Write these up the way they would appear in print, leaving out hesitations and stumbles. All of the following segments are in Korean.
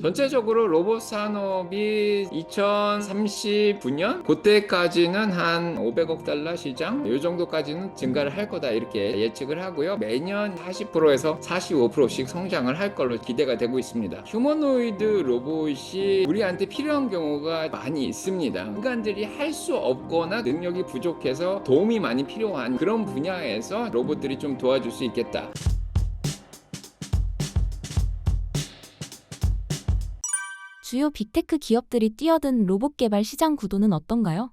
전체적으로 로봇 산업이 2039년 그때까지는 한 500억 달러 시장 이 정도까지는 증가를 할 거다 이렇게 예측을 하고요. 매년 40%에서 45%씩 성장을 할 걸로 기대가 되고 있습니다. 휴머노이드 로봇이 우리한테 필요한 경우가 많이 있습니다. 인간들이 할 수 없거나 능력이 부족해서 도움이 많이 필요한 그런 분야에서 로봇들이 좀 도와줄 수 있겠다. 주요 빅테크 기업들이 뛰어든 로봇 개발 시장 구도는 어떤가요?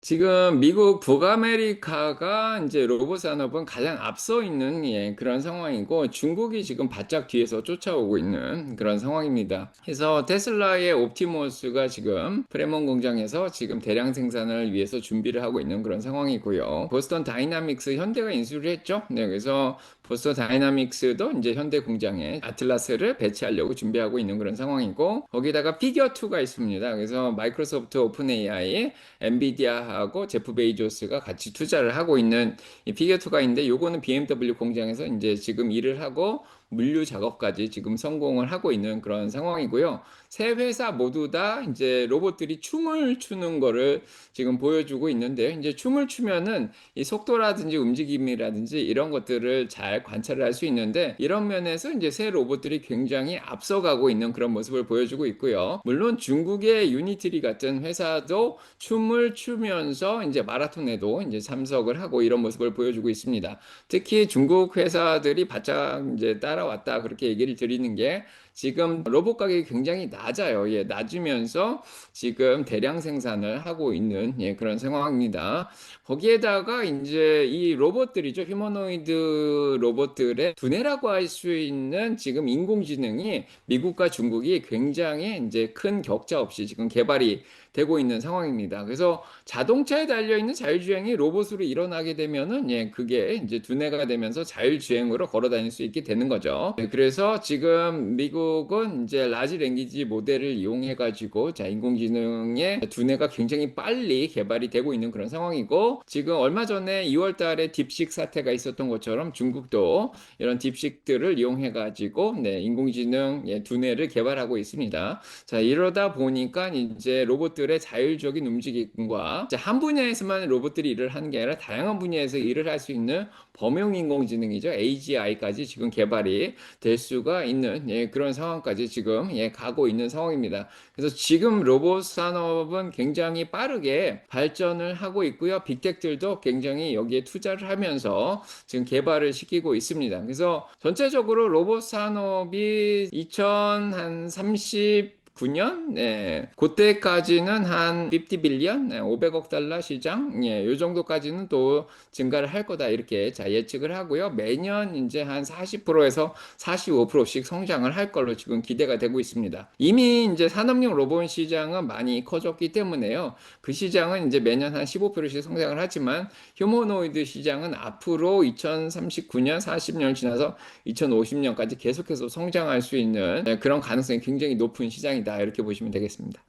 지금 미국 북아메리카가 이제 로봇 산업은 가장 앞서 있는 그런 상황이고 중국이 지금 바짝 뒤에서 쫓아오고 있는 그런 상황입니다. 그래서 테슬라의 옵티머스가 지금 프레몬 공장에서 지금 대량 생산을 위해서 준비를 하고 있는 그런 상황이고요. 보스턴 다이나믹스 현대가 인수를 했죠. 네, 그래서 보스턴 다이나믹스도 이제 현대 공장에 아틀라스를 배치하려고 준비하고 있는 그런 상황이고 거기다가 피겨2가 있습니다. 그래서 마이크로소프트 오픈 AI, 엔비디아하고 제프 베이조스가 같이 투자를 하고 있는 이 피겨2가 있는데 요거는 BMW 공장에서 이제 지금 일을 하고 물류 작업까지 지금 성공을 하고 있는 그런 상황이고요. 세 회사 모두 다 이제 로봇들이 춤을 추는 거를 지금 보여주고 있는데요. 이제 춤을 추면은 이 속도라든지 움직임이라든지 이런 것들을 잘 관찰을 할 수 있는데 이런 면에서 이제 새 로봇들이 굉장히 앞서가고 있는 그런 모습을 보여주고 있고요. 물론 중국의 유니트리 같은 회사도 춤을 추면서 이제 마라톤에도 이제 참석을 하고 이런 모습을 보여주고 있습니다. 특히 중국 회사들이 바짝 이제 따라왔다 그렇게 얘기를 드리는 게 지금 로봇 가격이 굉장히 낮아요. 예, 낮으면서 지금 대량 생산을 하고 있는 그런 상황입니다. 거기에다가 이제 이 로봇들이죠. 휴머노이드 로봇들의 두뇌라고 할 수 있는 지금 인공지능이 미국과 중국이 굉장히 이제 큰 격차 없이 지금 개발이 되고 있는 상황입니다. 그래서 자동차에 달려 있는 자율주행이 로봇으로 일어나게 되면은 그게 이제 두뇌가 되면서 자율주행으로 걸어 다닐 수 있게 되는 거죠. 그래서 지금 미국은 이제 라지 랭귀지 모델을 이용해 가지고 자 인공지능의 두뇌가 굉장히 빨리 개발이 되고 있는 그런 상황이고 지금 얼마 전에 2월 달에 딥식 사태가 있었던 것처럼 중국도 이런 딥식들을 이용해 가지고 인공지능 두뇌를 개발하고 있습니다. 자, 이러다 보니까 이제 로봇들의 자율적인 움직임과 한 분야에서만 로봇들이 일을 하는 게 아니라 다양한 분야에서 일을 할 수 있는 범용 인공지능이죠. AGI까지 지금 개발이 될 수가 있는 그런 상황까지 지금 가고 있는 상황입니다. 그래서 지금 로봇 산업은 굉장히 빠르게 발전을 하고 있고요. 빅텍들도 굉장히 여기에 투자를 하면서 지금 개발을 시키고 있습니다. 그래서 전체적으로 로봇 산업이 2030 9년? 네. 그때까지는 한 50 빌리언? 네, 500억 달러 시장? 예, 요 정도까지는 또 증가를 할 거다. 이렇게 자, 예측을 하고요. 매년 이제 한 40%에서 45%씩 성장을 할 걸로 지금 기대가 되고 있습니다. 이미 이제 산업용 로봇 시장은 많이 커졌기 때문에요. 그 시장은 이제 매년 한 15%씩 성장을 하지만 휴머노이드 시장은 앞으로 2039년, 40년 지나서 2050년까지 계속해서 성장할 수 있는 그런 가능성이 굉장히 높은 시장이다. 이렇게 보시면 되겠습니다.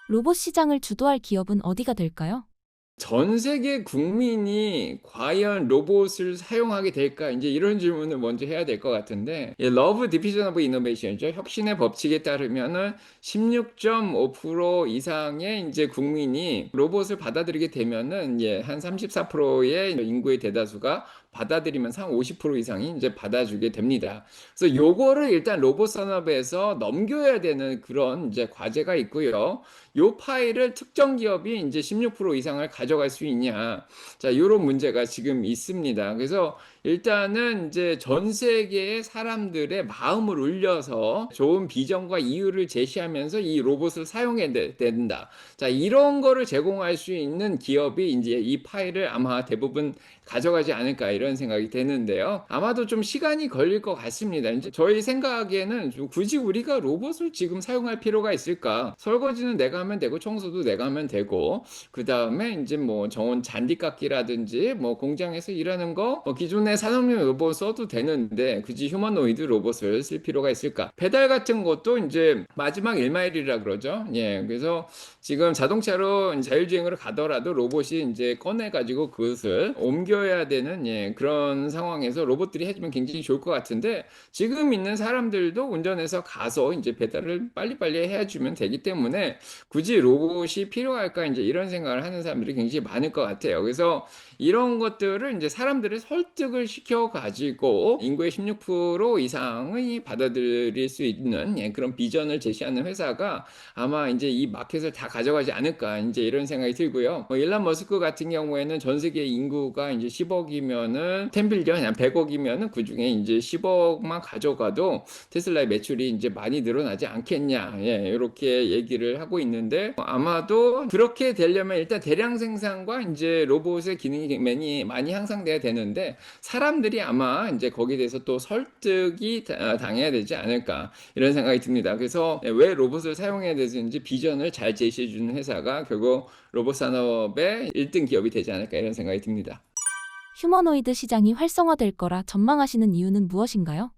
로봇 시장을 주도할 기업은 어디가 될까요? 전 세계 국민이 과연 로봇을 사용하게 될까? 이제 이런 질문을 먼저 해야 될 것 같은데, 러브 디비전 오브 이노베이션이죠. 혁신의 법칙에 따르면은 16.5% 이상의 이제 국민이 로봇을 받아들이게 되면은 한 34%의 인구의 대다수가 받아들이면서 한 50% 이상이 이제 받아주게 됩니다. 그래서 요거를 일단 로봇 산업에서 넘겨야 되는 그런 이제 과제가 있고요. 요 파일을 특정 기업이 이제 16% 이상을 가져갈 수 있냐. 자, 요런 문제가 지금 있습니다. 그래서 일단은 이제 전 세계의 사람들의 마음을 울려서 좋은 비전과 이유를 제시하면서 이 로봇을 사용해야 된다. 자, 이런 거를 제공할 수 있는 기업이 이제 이 파일을 아마 대부분 가져가지 않을까 이런 생각이 되는데요. 아마도 좀 시간이 걸릴 것 같습니다. 이제 저희 생각에는 굳이 우리가 로봇을 지금 사용할 필요가 있을까? 설거지는 내가 하면 되고 청소도 내가 하면 되고 그 다음에 이제 뭐 정원 잔디 깎기라든지 뭐 공장에서 일하는 거 뭐 기존의 산업용 로봇 써도 되는데 굳이 휴머노이드 로봇을 쓸 필요가 있을까? 배달 같은 것도 이제 마지막 1마일이라 그러죠. 예, 그래서 지금 자동차로 자율주행으로 가더라도 로봇이 이제 꺼내가지고 그것을 옮겨야 되는 예, 그런 상황에서 로봇들이 해주면 굉장히 좋을 것 같은데 지금 있는 사람들도 운전해서 가서 이제 배달을 빨리빨리 해주면 되기 때문에 굳이 로봇이 필요할까 이제 이런 생각을 하는 사람들이 굉장히 많을 것 같아요. 그래서 이런 것들을 이제 사람들을 설득을 시켜 가지고 인구의 16% 이상이 받아들일 수 있는 예, 그런 비전을 제시하는 회사가 아마 이제 이 마켓을 다 가져가지 않을까 이제 이런 생각이 들고요. 일론 머스크 같은 경우에는 전 세계 인구가 이제 10억이면은 10빌리언, 100억이면은 그 중에 이제 10억만 가져가도 테슬라의 매출이 이제 많이 늘어나지 않겠냐, 예, 이렇게 얘기를 하고 있는데 아마도 그렇게 되려면 일단 대량 생산과 이제 로봇의 기능이 많이 향상돼야 되는데 사람들이 아마 이제 거기에 대해서 또 설득이 당해야 되지 않을까 이런 생각이 듭니다. 그래서 왜 로봇을 사용해야 되는지 비전을 잘 제시해 주는 회사가 결국 로봇 산업의 1등 기업이 되지 않을까 이런 생각이 듭니다. 휴머노이드 시장이 활성화될 거라 전망하시는 이유는 무엇인가요?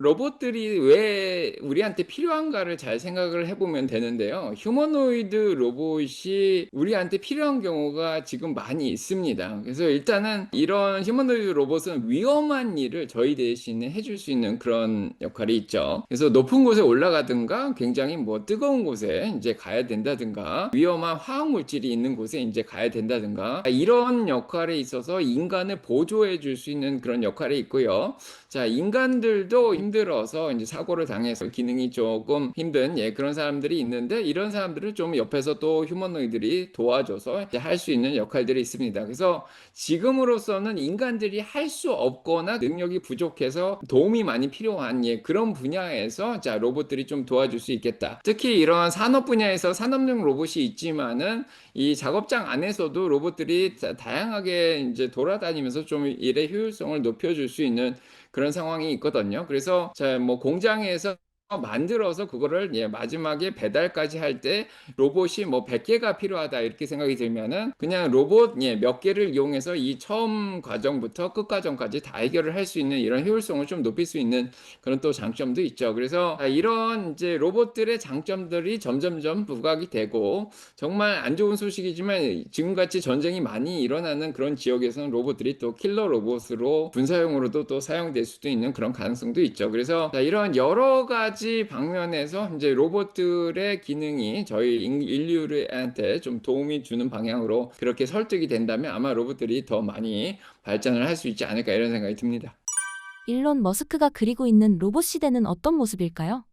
로봇들이 왜 우리한테 필요한가를 잘 생각을 해보면 되는데요. 휴머노이드 로봇이 우리한테 필요한 경우가 지금 많이 있습니다. 그래서 일단은 이런 휴머노이드 로봇은 위험한 일을 저희 대신에 해줄 수 있는 그런 역할이 있죠. 그래서 높은 곳에 올라가든가 굉장히 뭐 뜨거운 곳에 이제 가야 된다든가 위험한 화학 물질이 있는 곳에 이제 가야 된다든가 이런 역할에 있어서 인간을 보조해 줄 수 있는 그런 역할이 있고요. 자, 인간들도 힘들어서 이제 사고를 당해서 기능이 조금 힘든 예, 그런 사람들이 있는데 이런 사람들을 좀 옆에서 또 휴머노이들이 도와줘서 할 수 있는 역할들이 있습니다. 그래서 지금으로서는 인간들이 할 수 없거나 능력이 부족해서 도움이 많이 필요한 예, 그런 분야에서 자, 로봇들이 좀 도와줄 수 있겠다. 특히 이런 산업 분야에서 산업용 로봇이 있지만은 이 작업장 안에서도 로봇들이 다양하게 이제 돌아다니면서 좀 일의 효율성을 높여줄 수 있는 그런 상황이 있거든요. 그래서 뭐 공장에서 만들어서 그거를 예, 마지막에 배달까지 할 때 로봇이 뭐 100개가 필요하다 이렇게 생각이 들면은 그냥 로봇 예, 몇 개를 이용해서 이 처음 과정부터 끝 과정까지 다 해결을 할 수 있는 이런 효율성을 좀 높일 수 있는 그런 또 장점도 있죠. 그래서 이런 이제 로봇들의 장점들이 점점점 부각이 되고 정말 안 좋은 소식이지만 지금같이 전쟁이 많이 일어나는 그런 지역에서는 로봇들이 또 킬러 로봇으로 군사용으로도 또 사용될 수도 있는 그런 가능성도 있죠. 그래서 이런 여러 가지 방면에서 이제 로봇들의 기능이 저희 인류한테 좀 도움이 주는 방향으로 그렇게 설득이 된다면 아마 로봇들이 더 많이 발전을 할 수 있지 않을까 이런 생각이 듭니다. 일론 머스크가 그리고 있는 로봇 시대는 어떤 모습일까요?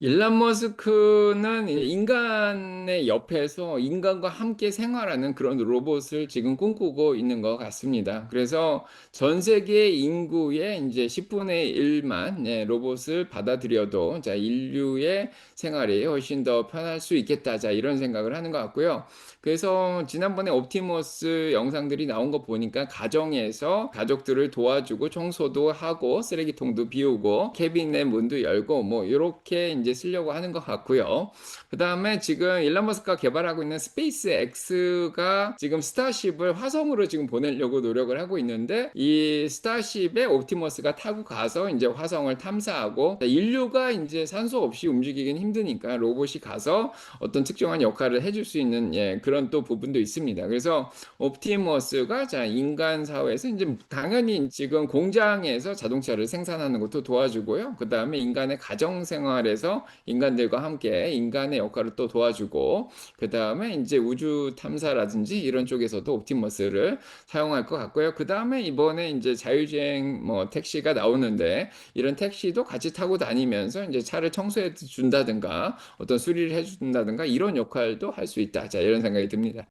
일론 머스크는 인간의 옆에서 인간과 함께 생활하는 그런 로봇을 지금 꿈꾸고 있는 것 같습니다. 그래서 전 세계 인구의 이제 10분의 1만 로봇을 받아들여도 자, 인류의 생활이 훨씬 더 편할 수 있겠다. 자, 이런 생각을 하는 것 같고요. 그래서 지난번에 옵티머스 영상들이 나온 거 보니까 가정에서 가족들을 도와주고 청소도 하고 쓰레기통도 비우고 캐비넷 문도 열고 뭐 이렇게 이제 쓰려고 하는 것 같고요. 그 다음에 지금 일론 머스크가 개발하고 있는 스페이스 X가 지금 스타쉽을 화성으로 지금 보내려고 노력을 하고 있는데 이 스타쉽에 옵티머스가 타고 가서 이제 화성을 탐사하고 인류가 이제 산소 없이 움직이긴 힘드니까 로봇이 가서 어떤 특정한 역할을 해줄 수 있는 예, 그런 또 부분도 있습니다. 그래서 옵티머스가 자 인간 사회에서 이제 당연히 지금 공장에서 자동차를 생산하는 것도 도와주고요. 그 다음에 인간의 가정 생활에서 인간들과 함께 인간의 역할을 또 도와주고 그 다음에 이제 우주 탐사라든지 이런 쪽에서도 옵티머스를 사용할 것 같고요. 그 다음에 이번에 이제 자율주행 뭐 택시가 나오는데 이런 택시도 같이 타고 다니면서 이제 차를 청소해 준다든가 어떤 수리를 해 준다든가 이런 역할도 할 수 있다. 자, 이런 생각이 듭니다.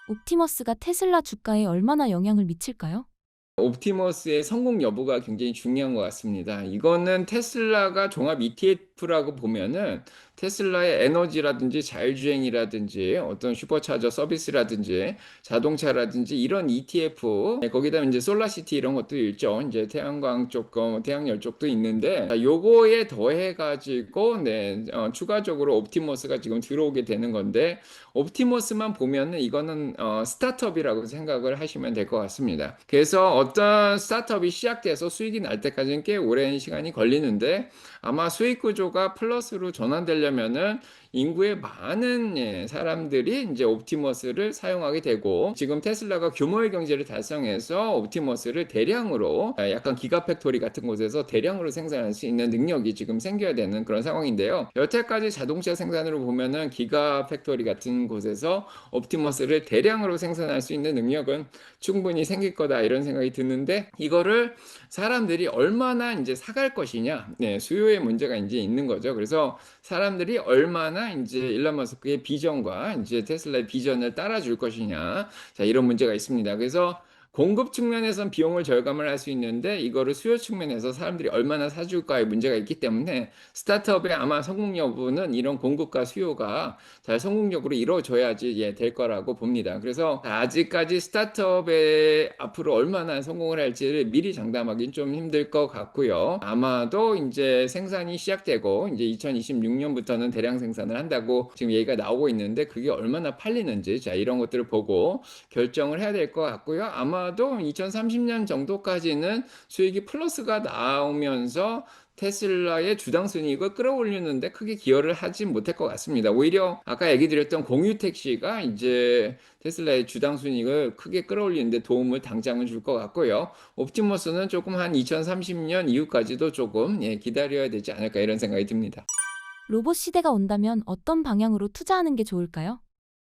옵티머스가 테슬라 주가에 얼마나 영향을 미칠까요? 옵티머스의 성공 여부가 굉장히 중요한 것 같습니다. 이거는 테슬라가 종합 ETF ETF라고 보면은 테슬라의 에너지라든지 자율주행이라든지 어떤 슈퍼차저 서비스라든지 자동차라든지 이런 ETF, 거기다 이제 솔라시티 이런 것도 있죠. 이제 태양광 쪽, 태양열 쪽도 있는데, 요거에 더해 가지고 추가적으로 옵티머스가 지금 들어오게 되는 건데, 옵티머스만 보면은 이거는 스타트업이라고 생각을 하시면 될 것 같습니다. 그래서 어떤 스타트업이 시작돼서 수익이 날 때까지는 꽤 오랜 시간이 걸리는데, 아마 수익 구조가 플러스로 전환되려면은 인구의 많은 사람들이 이제 옵티머스를 사용하게 되고, 지금 테슬라가 규모의 경제를 달성해서 옵티머스를 대량으로, 약간 기가팩토리 같은 곳에서 대량으로 생산할 수 있는 능력이 지금 생겨야 되는 그런 상황인데요. 여태까지 자동차 생산으로 보면은 기가팩토리 같은 곳에서 옵티머스를 대량으로 생산할 수 있는 능력은 충분히 생길 거다 이런 생각이 드는데, 이거를 사람들이 얼마나 이제 사갈 것이냐, 수요의 문제가 이제 있는 거죠. 그래서 사람들이 얼마나 이제 일론 머스크의 비전과 이제 테슬라의 비전을 따라줄 것이냐, 자, 이런 문제가 있습니다. 그래서 공급 측면에선 비용을 절감을 할 수 있는데, 이거를 수요 측면에서 사람들이 얼마나 사줄까의 문제가 있기 때문에, 스타트업의 아마 성공 여부는 이런 공급과 수요가 잘 성공적으로 이루어져야지 될 거라고 봅니다. 그래서 아직까지 스타트업에 앞으로 얼마나 성공을 할지를 미리 장담하기는 좀 힘들 것 같고요. 아마도 이제 생산이 시작되고 이제 2026년부터는 대량 생산을 한다고 지금 얘기가 나오고 있는데, 그게 얼마나 팔리는지, 자, 이런 것들을 보고 결정을 해야 될 것 같고요. 아마도 2030년 정도까지는 수익이 플러스가 나오면서 테슬라의 주당 순이익을 끌어올리는데 크게 기여를 하지 못할 것 같습니다. 오히려 아까 얘기 드렸던 공유 택시가 이제 테슬라의 주당 순이익을 크게 끌어올리는데 도움을 당장은 줄 것 같고요. 옵티머스는 조금 한 2030년 이후까지도 조금 기다려야 되지 않을까 이런 생각이 듭니다. 로봇 시대가 온다면 어떤 방향으로 투자하는 게 좋을까요?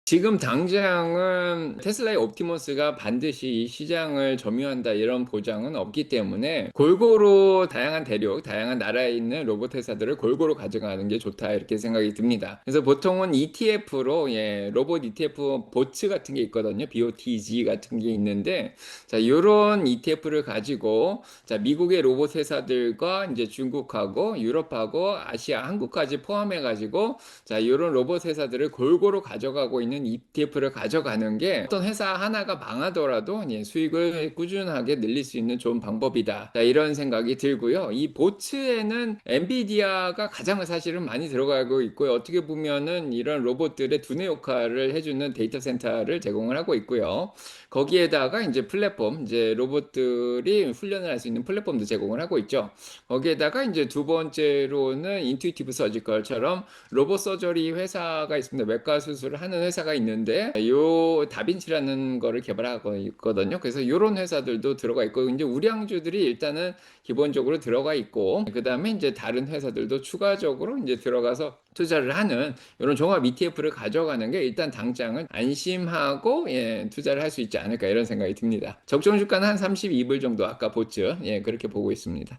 지금 당장은 테슬라의 옵티머스가 반드시 이 시장을 점유한다 이런 보장은 없기 때문에, 골고루 다양한 대륙, 다양한 나라에 있는 로봇 회사들을 골고루 가져가는 게 좋다 이렇게 생각이 듭니다. 그래서 보통은 ETF로 로봇 ETF 보츠 같은 게 있거든요. BOTG 같은 게 있는데, 자, 이런 ETF를 가지고, 자, 미국의 로봇 회사들과 이제 중국하고 유럽하고 아시아, 한국까지 포함해 가지고, 자, 이런 로봇 회사들을 골고루 가져가고 있는 ETF를 가져가는 게 어떤 회사 하나가 망하더라도 수익을 꾸준하게 늘릴 수 있는 좋은 방법이다. 자, 이런 생각이 들고요. 이 보츠에는 엔비디아가 가장 사실은 많이 들어가고 있고요. 어떻게 보면은 이런 로봇들의 두뇌 역할을 해주는 데이터 센터를 제공을 하고 있고요. 거기에다가 이제 플랫폼, 이제 로봇들이 훈련을 할 수 있는 플랫폼도 제공을 하고 있죠. 거기에다가 이제 두 번째로는 인투이티브 서지컬처럼 로봇 서저리 회사가 있습니다. 외과 수술을 하는 회사가 있는데, 요 다빈치라는 거를 개발하고 있거든요. 그래서 이런 회사들도 들어가 있고, 이제 우량주들이 일단은 기본적으로 들어가 있고, 그 다음에 이제 다른 회사들도 추가적으로 이제 들어가서 투자를 하는 이런 종합 ETF를 가져가는 게 일단 당장은 안심하고 투자를 할 수 있지 않을까 이런 생각이 듭니다. 적정 주가는 한 32불 정도, 아까 보츠 그렇게 보고 있습니다.